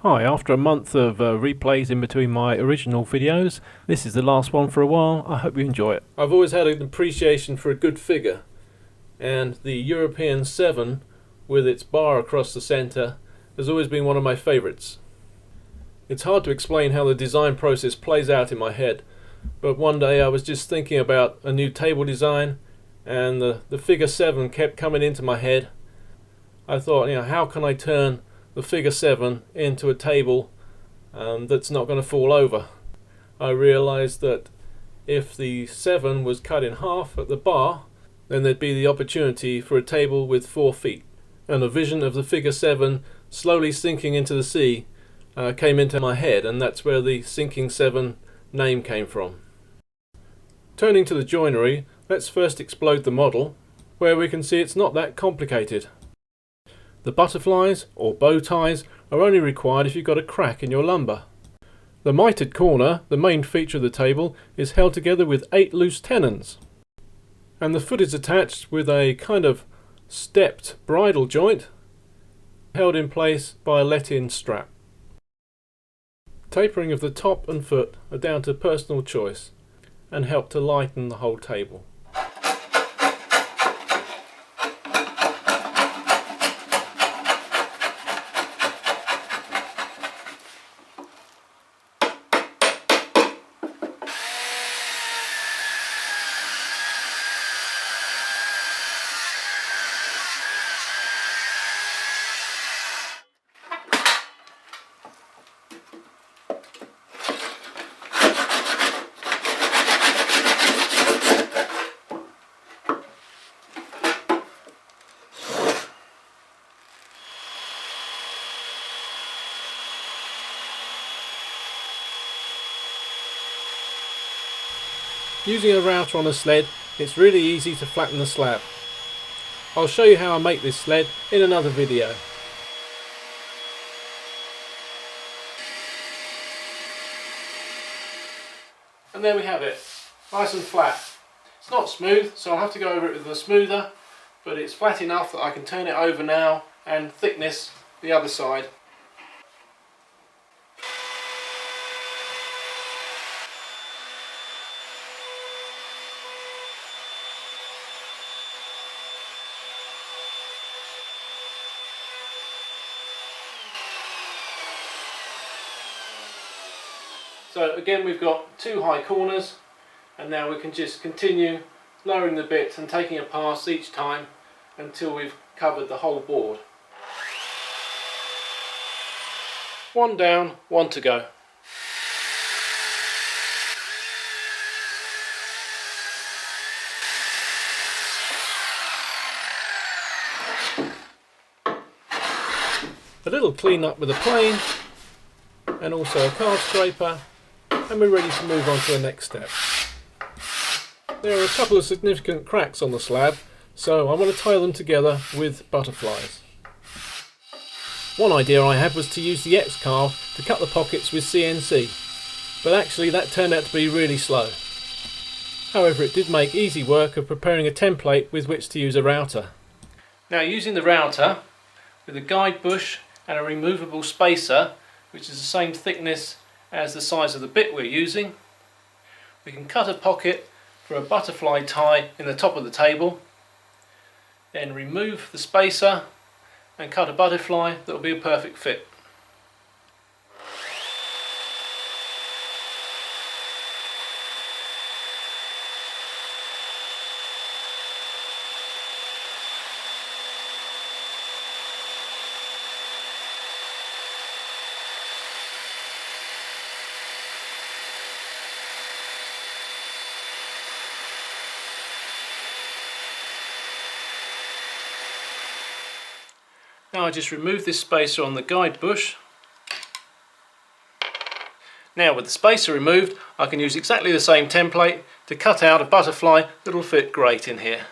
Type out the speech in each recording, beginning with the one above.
Hi, after a month of replays in between my original videos, this is the last one for a while. I hope you enjoy it. I've always had an appreciation for a good figure, and the European 7 with its bar across the centre has always been one of my favourites. It's hard to explain how the design process plays out in my head, but one day I was just thinking about a new table design and the figure 7 kept coming into my head. I thought, how can I turn the figure 7 into a table that's not going to fall over? I realised that if the 7 was cut in half at the bar, then there'd be the opportunity for a table with 4 feet. And a vision of the figure 7 slowly sinking into the sea came into my head, and that's where the Sink7 name came from. Turning to the joinery, let's first explode the model, where we can see it's not that complicated. The butterflies, or bow ties, are only required if you've got a crack in your lumber. The mitered corner, the main feature of the table, is held together with 8 loose tenons. And the foot is attached with a kind of stepped bridle joint, held in place by a let-in strap. Tapering of the top and foot are down to personal choice and help to lighten the whole table. Using a router on a sled, it's really easy to flatten the slab. I'll show you how I make this sled in another video. And there we have it, nice and flat. It's not smooth, so I'll have to go over it with a smoother, but it's flat enough that I can turn it over now and thickness the other side. So again, we've got 2 high corners, and now we can just continue lowering the bit and taking a pass each time until we've covered the whole board. 1 down, 1 to go. A little clean up with a plane and also a card scraper, and we're ready to move on to the next step. There are a couple of significant cracks on the slab, so I want to tie them together with butterflies. One idea I had was to use the X-carve to cut the pockets with CNC, but actually that turned out to be really slow. However, it did make easy work of preparing a template with which to use a router. Now, using the router with a guide bush and a removable spacer, which is the same thickness as the size of the bit we're using, we can cut a pocket for a butterfly tie in the top of the table, then remove the spacer and cut a butterfly that will be a perfect fit. Now I just remove this spacer on the guide bush. Now with the spacer removed, I can use exactly the same template to cut out a butterfly that will fit great in here.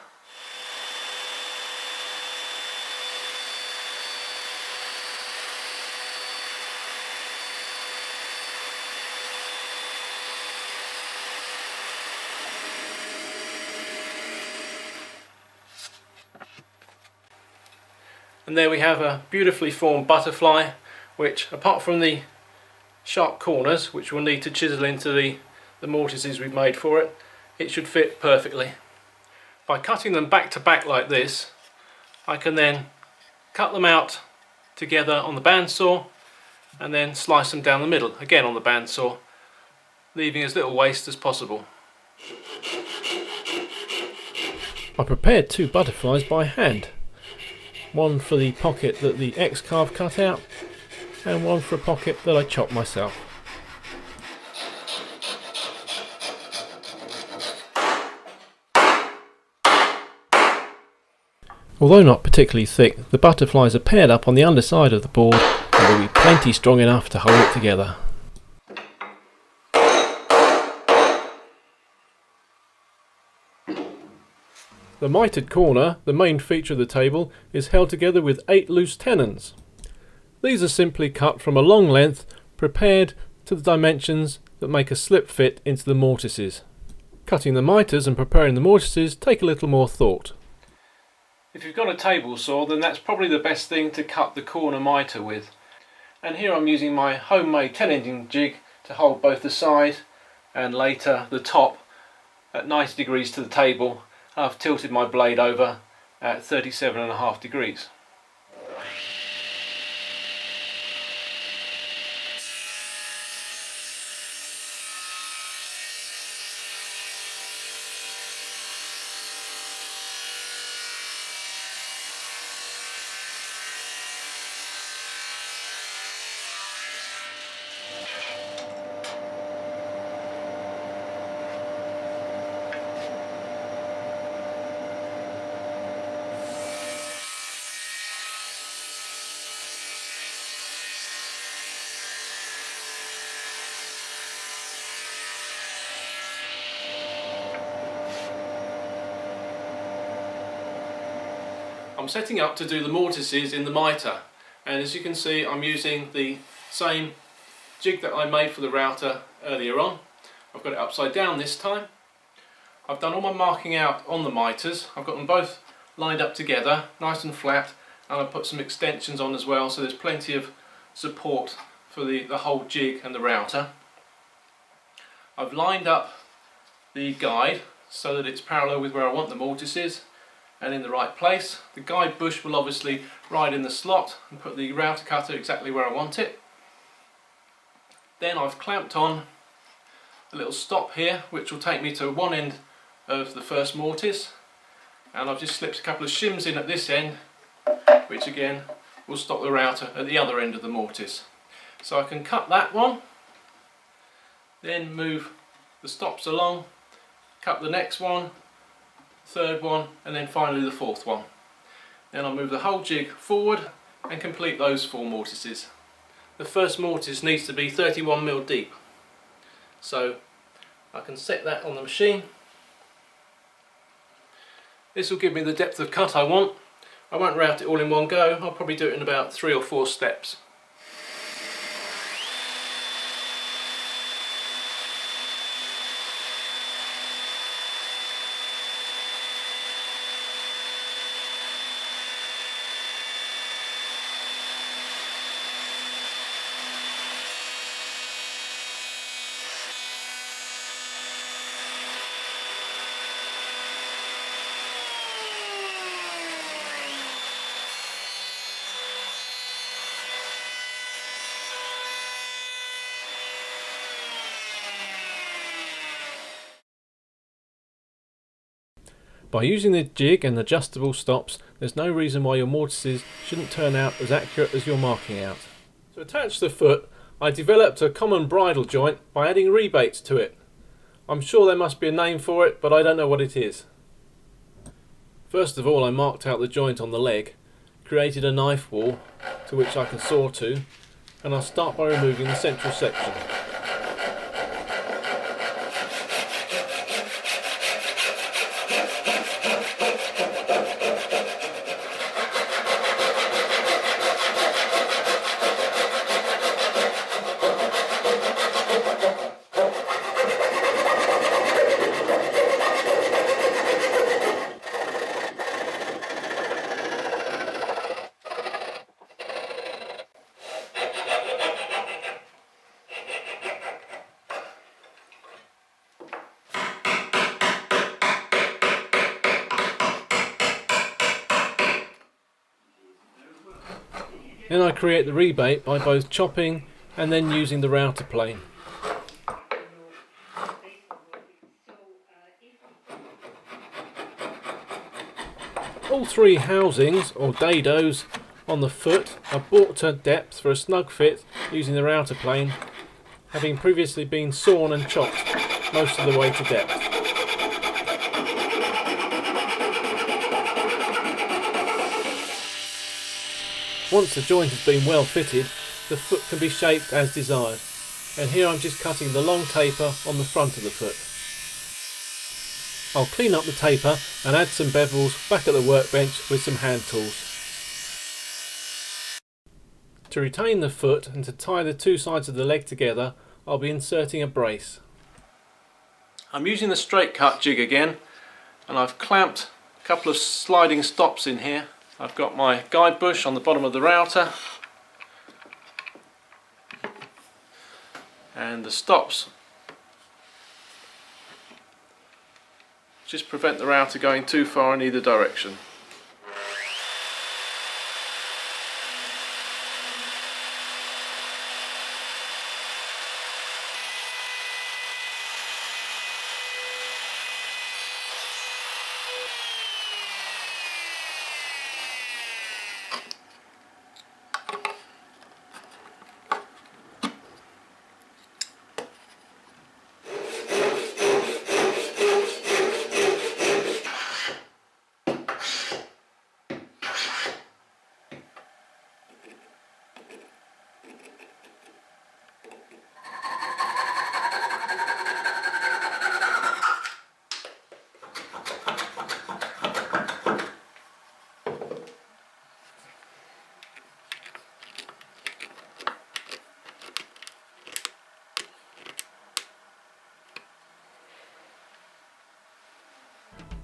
And there we have a beautifully formed butterfly which, apart from the sharp corners, which we'll need to chisel into the mortises we've made for it, it should fit perfectly. By cutting them back to back like this, I can then cut them out together on the bandsaw and then slice them down the middle, again on the bandsaw, leaving as little waste as possible. I prepared 2 butterflies by hand, one for the pocket that the X-carve cut out and one for a pocket that I chopped myself. Although not particularly thick, the butterflies are paired up on the underside of the board and will be plenty strong enough to hold it together. The mitered corner, the main feature of the table, is held together with 8 loose tenons. These are simply cut from a long length, prepared to the dimensions that make a slip fit into the mortises. Cutting the miters and preparing the mortises take a little more thought. If you've got a table saw, then that's probably the best thing to cut the corner miter with. And here I'm using my homemade 10-ending jig to hold both the side and later the top at 90 degrees to the table. I've tilted my blade over at 37.5 degrees. I'm setting up to do the mortises in the miter, and as you can see I'm using the same jig that I made for the router earlier on. I've got it upside down this time. I've done all my marking out on the miters. I've got them both lined up together, nice and flat, and I've put some extensions on as well, so there's plenty of support for the whole jig and the router. I've lined up the guide so that it's parallel with where I want the mortises and in the right place. The guide bush will obviously ride in the slot and put the router cutter exactly where I want it. Then I've clamped on a little stop here which will take me to one end of the first mortise, and I've just slipped a couple of shims in at this end which again will stop the router at the other end of the mortise. So I can cut that one, then move the stops along, cut the next one, third one, and then finally the fourth one. Then I'll move the whole jig forward and complete those 4 mortises. The first mortise needs to be 31mm deep, so I can set that on the machine. This will give me the depth of cut I want. I won't route it all in one go, I'll probably do it in about 3 or 4 steps. By using the jig and adjustable stops, there's no reason why your mortises shouldn't turn out as accurate as you're marking out. To attach the foot, I developed a common bridle joint by adding rebates to it. I'm sure there must be a name for it, but I don't know what it is. First of all, I marked out the joint on the leg, created a knife wall to which I can saw to, and I'll start by removing the central section. Then I create the rebate by both chopping and then using the router plane. All three housings, or dados, on the foot are brought to depth for a snug fit using the router plane, having previously been sawn and chopped most of the way to depth. Once the joint has been well fitted, the foot can be shaped as desired, and here I'm just cutting the long taper on the front of the foot. I'll clean up the taper and add some bevels back at the workbench with some hand tools. To retain the foot and to tie the two sides of the leg together, I'll be inserting a brace. I'm using the straight cut jig again, and I've clamped a couple of sliding stops in here. I've got my guide bush on the bottom of the router, and the stops just prevent the router going too far in either direction.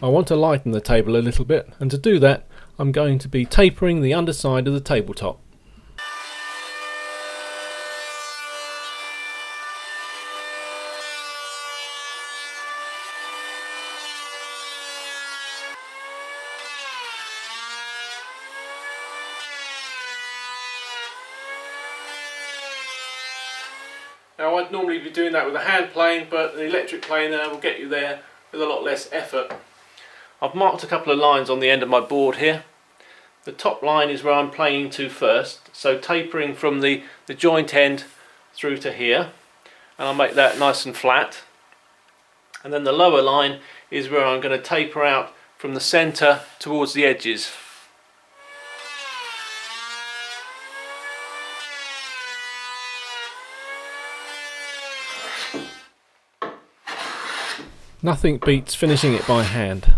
I want to lighten the table a little bit, and to do that I'm going to be tapering the underside of the tabletop. Now I'd normally be doing that with a hand plane, but the electric planer will get you there with a lot less effort. I've marked a couple of lines on the end of my board here. The top line is where I'm planing to first, so tapering from the joint end through to here, and I'll make that nice and flat. And then the lower line is where I'm going to taper out from the centre towards the edges. Nothing beats finishing it by hand.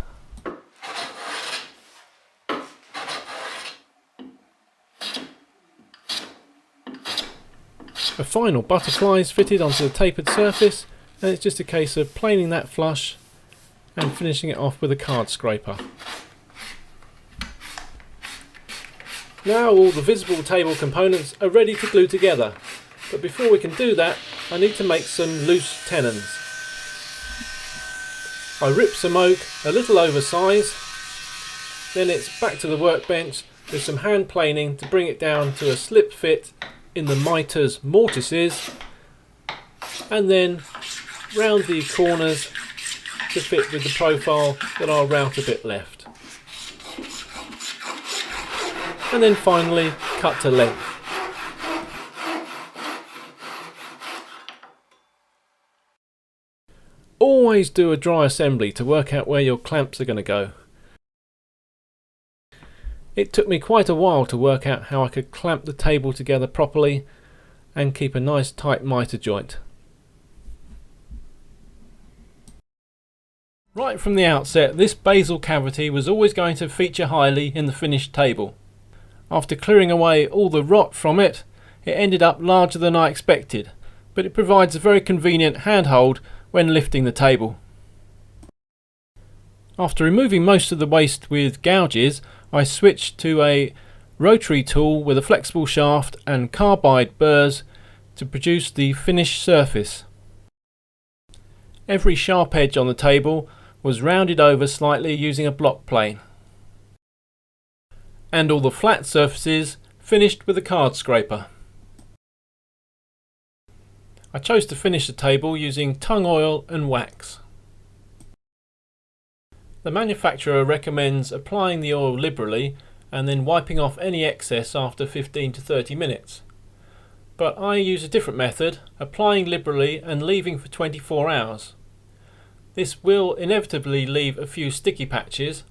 A final butterfly is fitted onto the tapered surface, and it's just a case of planing that flush and finishing it off with a card scraper. Now all the visible table components are ready to glue together, but before we can do that I need to make some loose tenons. I rip some oak a little oversized, then it's back to the workbench with some hand planing to bring it down to a slip fit in the mitre's mortises, and then round the corners to fit with the profile that I'll route a bit left, and then finally cut to length. Always do a dry assembly to work out where your clamps are going to go. It took me quite a while to work out how I could clamp the table together properly and keep a nice tight mitre joint. Right from the outset, this basal cavity was always going to feature highly in the finished table. After clearing away all the rot from it, it ended up larger than I expected, but it provides a very convenient handhold when lifting the table. After removing most of the waste with gouges, I switched to a rotary tool with a flexible shaft and carbide burrs to produce the finished surface. Every sharp edge on the table was rounded over slightly using a block plane, and all the flat surfaces Finished with a card scraper. I chose to finish the table using tung oil and wax. The manufacturer recommends applying the oil liberally and then wiping off any excess after 15 to 30 minutes. But I use a different method, applying liberally and leaving for 24 hours. This will inevitably leave a few sticky patches,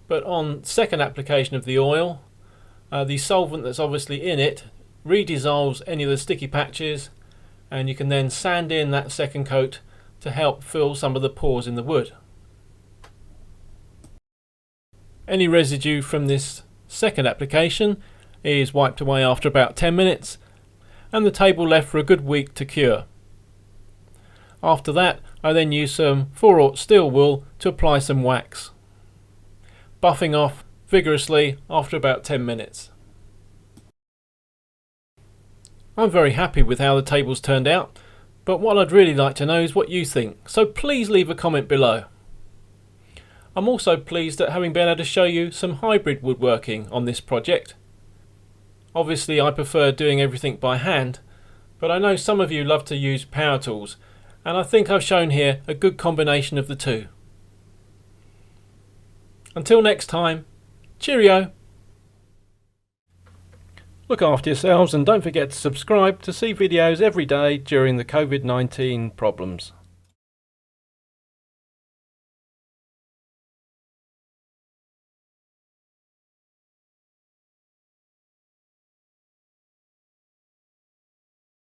but on second application of the oil, the solvent that's obviously in it redissolves any of the sticky patches, and you can then sand in that second coat to help fill some of the pores in the wood. Any residue from this second application is wiped away after about 10 minutes, and the table left for a good week to cure. After that, I then use some 4/0 steel wool to apply some wax, buffing off vigorously after about 10 minutes. I'm very happy with how the tables turned out, but what I'd really like to know is what you think, so please leave a comment below. I'm also pleased at having been able to show you some hybrid woodworking on this project. Obviously I prefer doing everything by hand, but I know some of you love to use power tools, and I think I've shown here a good combination of the two. Until next time, cheerio! Look after yourselves and don't forget to subscribe to see videos every day during the COVID-19 problems.